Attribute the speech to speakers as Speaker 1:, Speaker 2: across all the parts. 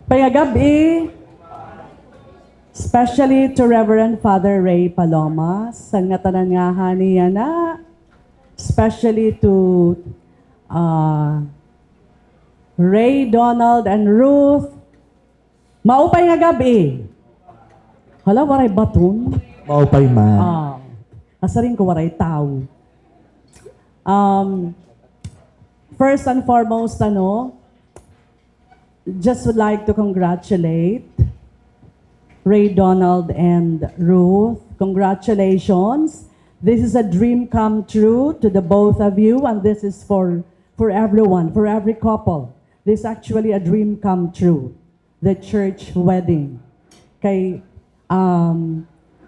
Speaker 1: Payagabi, especially to Reverend Father Ray Paloma, sa nga tanan nga niya na, especially to Ray, Donald, and Ruth. Maupay nga gabi. Hala, waray baton.
Speaker 2: Maupay man.
Speaker 1: Asarin ko waray tao. First and foremost, just would like to congratulate Ray, Donald, and Ruth. Congratulations. This is a dream come true to the both of you, and this is for everyone, for every couple. This is actually a dream come true, the church wedding. Okay,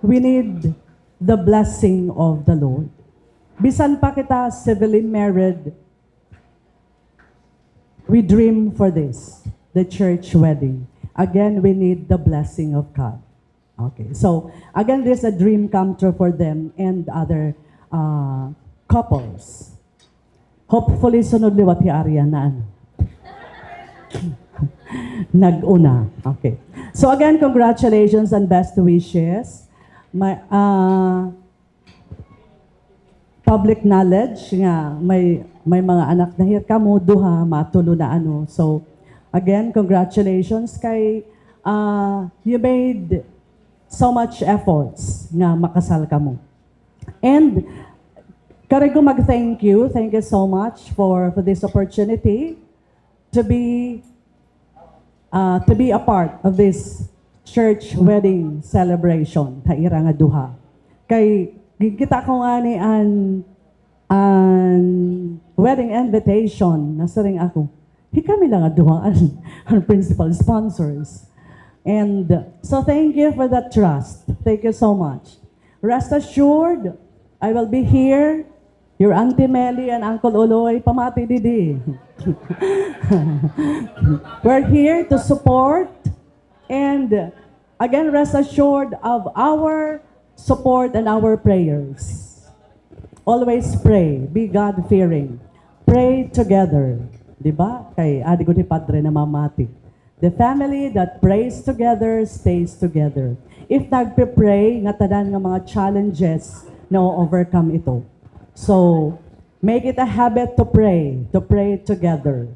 Speaker 1: we need the blessing of the Lord. Bisan pa kita civilly married, we dream for this, the church wedding. Again, we need the blessing of God. Okay, so again, this is a dream come true for them and other couples. Hopefully, sunod liwat hi Arya na nag-una. Okay. So again, congratulations and best wishes. My, public knowledge nga may mga anak na hir kamo duha matulo na So again, congratulations kay you made so much efforts nga makasal kamo. And kare ko mag-thank you. Thank you so much for this opportunity to be a part of this church wedding celebration ta ira nga duha. Kay kita ko nga ni an wedding invitation nasa ring ako. Kami lang nga duha ang principal sponsors. And so thank you for that trust. Thank you so much. Rest assured, I will be here. Your Auntie Melly and Uncle Uloy, pamati didi. We're here to support and again, rest assured of our support and our prayers. Always pray. Be God-fearing. Pray together. Diba? Kay adi ko ni Padre na mamati. The family that prays together stays together. If nagpe-pray, nga tanan nga mga challenges na overcome ito. So, make it a habit to pray together.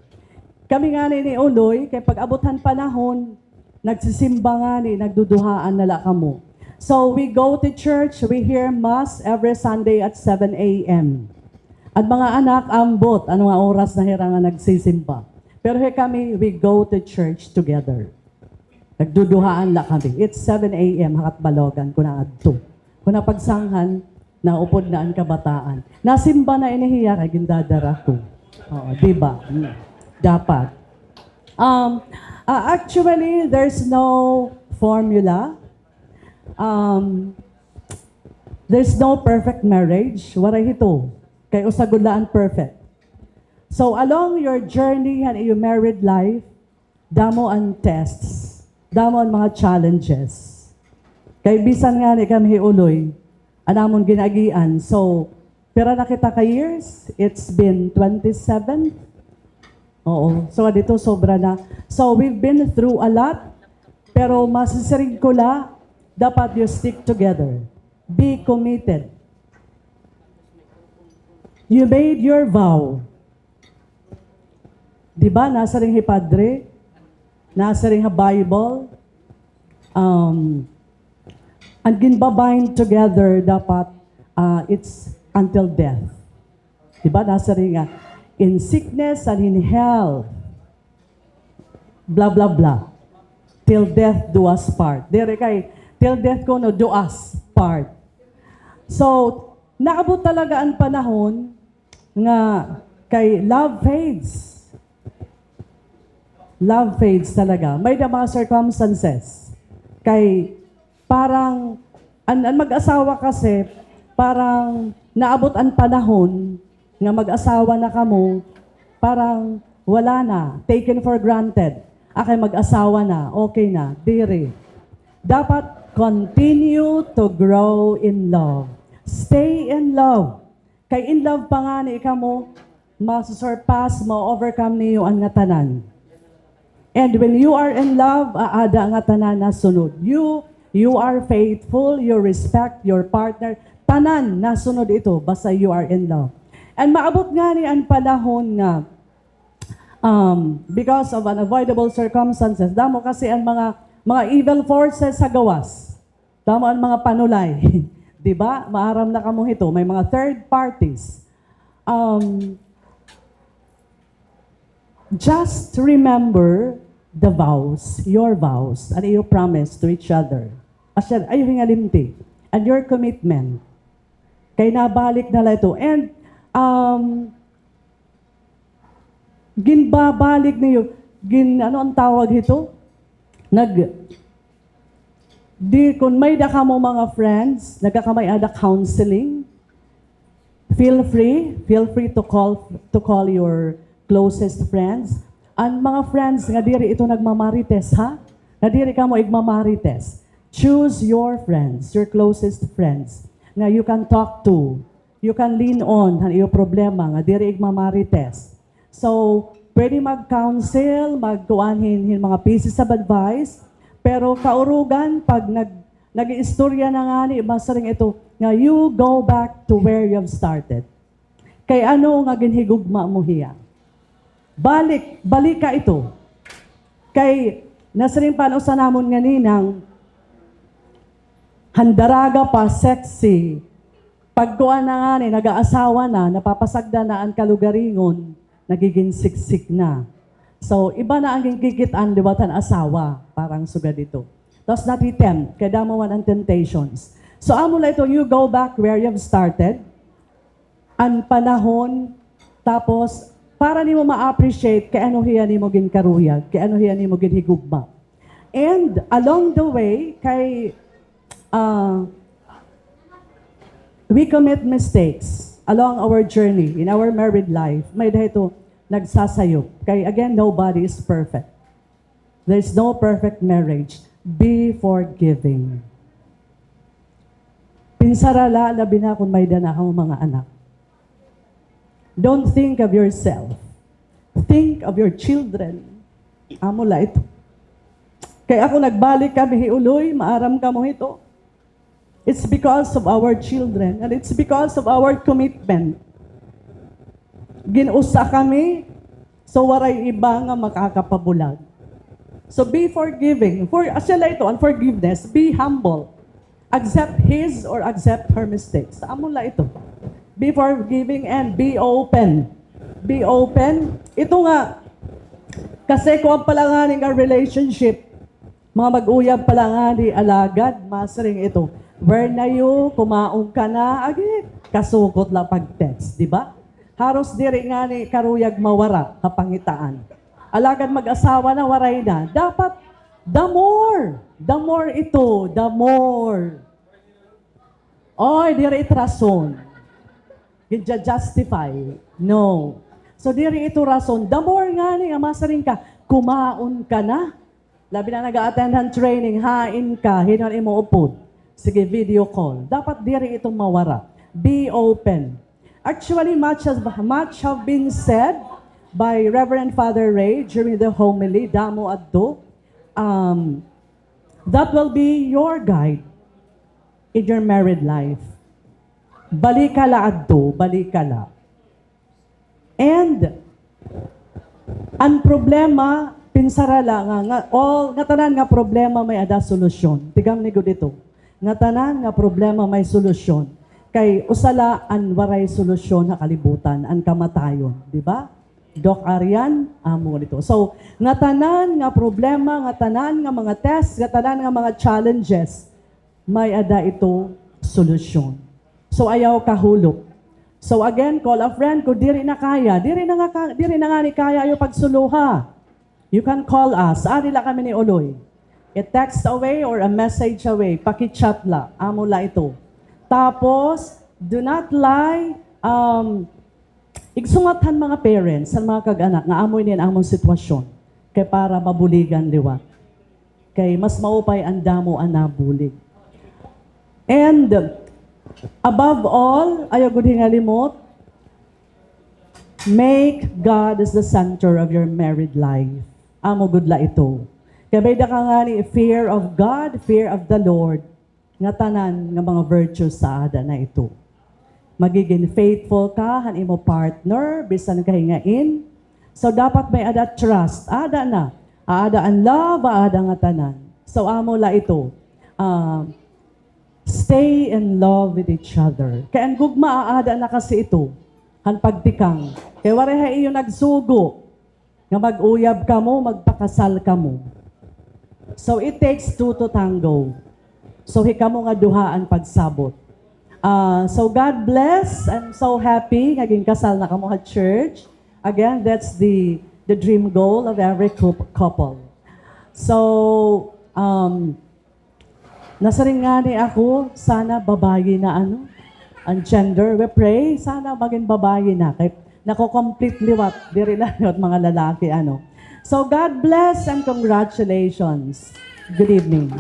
Speaker 1: Kami nga ni Uloy, kay pag-abutan panahon, nagsisimba nga ni, nagduduhaan nala kamo. So, we go to church, we hear Mass every Sunday at 7 a.m. At mga anak, ambot, ano nga oras na hirangan nagsisimba. Pero kami, we go to church together. Nagduduhaan la kami. It's 7 a.m. hakat balogan ko na adto. Kung napagsanghan, naupod na ang kabataan. Nasimba na inihiya kay gindadara ko. Oo, diba? Dapat. Actually, there's no formula. There's no perfect marriage. Waray ito. Kay usagulaan perfect. So along your journey and your married life, damo ang tests, damo ang mga challenges. Kay bisan nga ni kami uloy, anamon ginagian. So, pera na kita ka years, it's been 27. Oo, so dito sobra na. So we've been through a lot, pero masisirig ko la, dapat you stick together. Be committed. You made your vow. Diba, nasa ring Padre, nasa ring Bible, ang ginbabind together dapat it's until death. Diba, nasa ring in sickness and in health, blah, blah, blah. Till death do us part. Dere kay, till death ko no do us part. So, naabot talaga ang panahon nga kay love fades. Love fades talaga. May mga circumstances. Kay parang, ang mag-asawa kasi, parang naabot ang panahon nga mag-asawa na kamo, parang wala na, taken for granted. Akay mag-asawa na, okay na, dire. Dapat continue to grow in love. Stay in love. Kay in love pa nga ni ikaw mo, masusurpass, ma-overcome niyo ang ngatanan. And when you are in love, aada nga tanan na sunod. You are faithful, you respect your partner. Tanan na sunod ito, basta you are in love. And maabot nga ni ang panahon nga, because of unavoidable circumstances, damo kasi ang mga evil forces sa gawas. Damo ang mga panulay. Di ba? Maaram na kamo ito. May mga third parties. Just remember the vows, your vows, and your promise to each other. Asya, ay hingalimti. And your commitment. Kay nabalik na lang ito. And, ginbabalik niyo, ano ang tawag ito? Kung may daka mo mga friends, nagkakamay ada counseling, feel free to call your closest friends. Ang mga friends nga diri ito nagmamarites, ha? Nga diri ka mo igmamarites. Choose your friends, your closest friends, nga you can talk to, you can lean on ang iyo problema nga diri igmamarites. So, pwede mag-counsel, magkuanhin mga pieces of advice, pero kaurugan pag nag-istorya na nga ni masaring ito, nga you go back to where you have started. Kay ano nga ginhigugma mo hiya? Balik ka ito. Kay nasaring panusa namon nga ninang handaraga pa, sexy. Pagkuan na nga ni, nag-aasawa na, napapasagda na ang kalugaringon, nagiging siksik na. So, iba na ang gigitan, liwatan asawa, parang sugad dito. Tapos natitempt, kaya damo man ang temptations. So, amo na ito, you go back where you have started, ang panahon, tapos, para ni mo ma-appreciate kay ano hiya ni mo ginkaruyag, kay ano hiya ni mo ginhigugma. And along the way, we commit mistakes along our journey, in our married life. May dahito nagsasayop. Kay again, nobody is perfect. There's no perfect marriage. Be forgiving. Pinsarala, labi na kung may danahang mga anak. Don't think of yourself. Think of your children. Amo la ito. Kaya ako nagbalik kami hiuloy, maaram ka mo ito. It's because of our children and it's because of our commitment. Ginusa kami, so waray iba nga makakapabulag. So be forgiving. Asya ito, unforgiveness, be humble. Accept his or accept her mistakes. Amo la ito. Be forgiving and be open. Be open. Ito nga, kasi kung ang palanganing ang relationship, mga mag-uyab palangani, alagad, masaring ito. Where na you, kumaong ka na, agi, kasukot lang pag-text, di ba? Haros diri nga ni karuyag mawara, kapangitaan. Alagad mag-asawa na, waray na. Dapat, the more ito, the more. Oy, diri itrason. Justify. No. So, diri ito rason. The more nga ni, amasaring ka, kumaon ka na. Labi na nag-attend ng training, hain ka, hinan imo upod. Sige, video call. Dapat diri itong mawara. Be open. Actually, much have been said by Reverend Father Ray during the homily, Damo Addo. That will be your guide in your married life. Balikala addo, balikala. And ang problema, pinsarala nga tanan nga problema may ada solusyon. Tigam ni dito. Nga tanan nga problema may solusyon. Kay usala an waray solusyon na kalibutan, an kamatayon, di ba? Doc Arian, amo dito. So, nga tanan nga problema, nga tanan nga mga test, nga tanan nga mga challenges, may ada ito solusyon. So, ayaw kahulog. So, again, call a friend kung diri na kaya. Diri na nga ni kaya yung pagsuluha. You can call us. Nila kami ni Oloy. A text away or a message away. Paki-chat la. Amo la ito. Tapos, do not lie. Igsungatan mga parents, ang mga kag-anak, nga amoy niyan among sitwasyon. Kay para mabuligan liwat. Kay mas maupay ang damo ang nabulig. And, above all, ayaw gud hingalimot, make God as the center of your married life. amo gudla ito. Kaya may ka nga ni fear of God, fear of the Lord, nga tanan nga mga virtues sa ada na ito. Magiging faithful ka, han imo partner, bisan kahingain. So dapat may ada trust, ada na. Ada ang love, ada nga tanan. So amo la ito. Stay in love with each other. Kaya ang gugma, ada na kasi ito. Han pagtikang. Kaya wareha iyo nagsugo. Nga mag-uyab ka mo, magpakasal ka mo. So it takes two to tango. So hikamo nga duhaan pagsabot. So God bless. I'm so happy. Naging kasal na kamo at church. Again, that's the dream goal of every couple. So, nasa rin nga ni ako, sana babae na ang gender. We pray, sana maging babae na. Kaya nako-complete liwat, di rin na mga lalaki, So, God bless and congratulations. Good evening.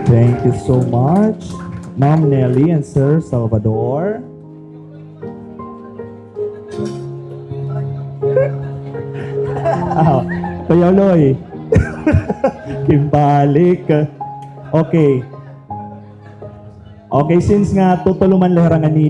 Speaker 2: Thank you so much, Ma'am Nelly and Sir Salvador. Kuya Loy. Kimbalik. Okay. Okay, since nga tutuluman laharangan ni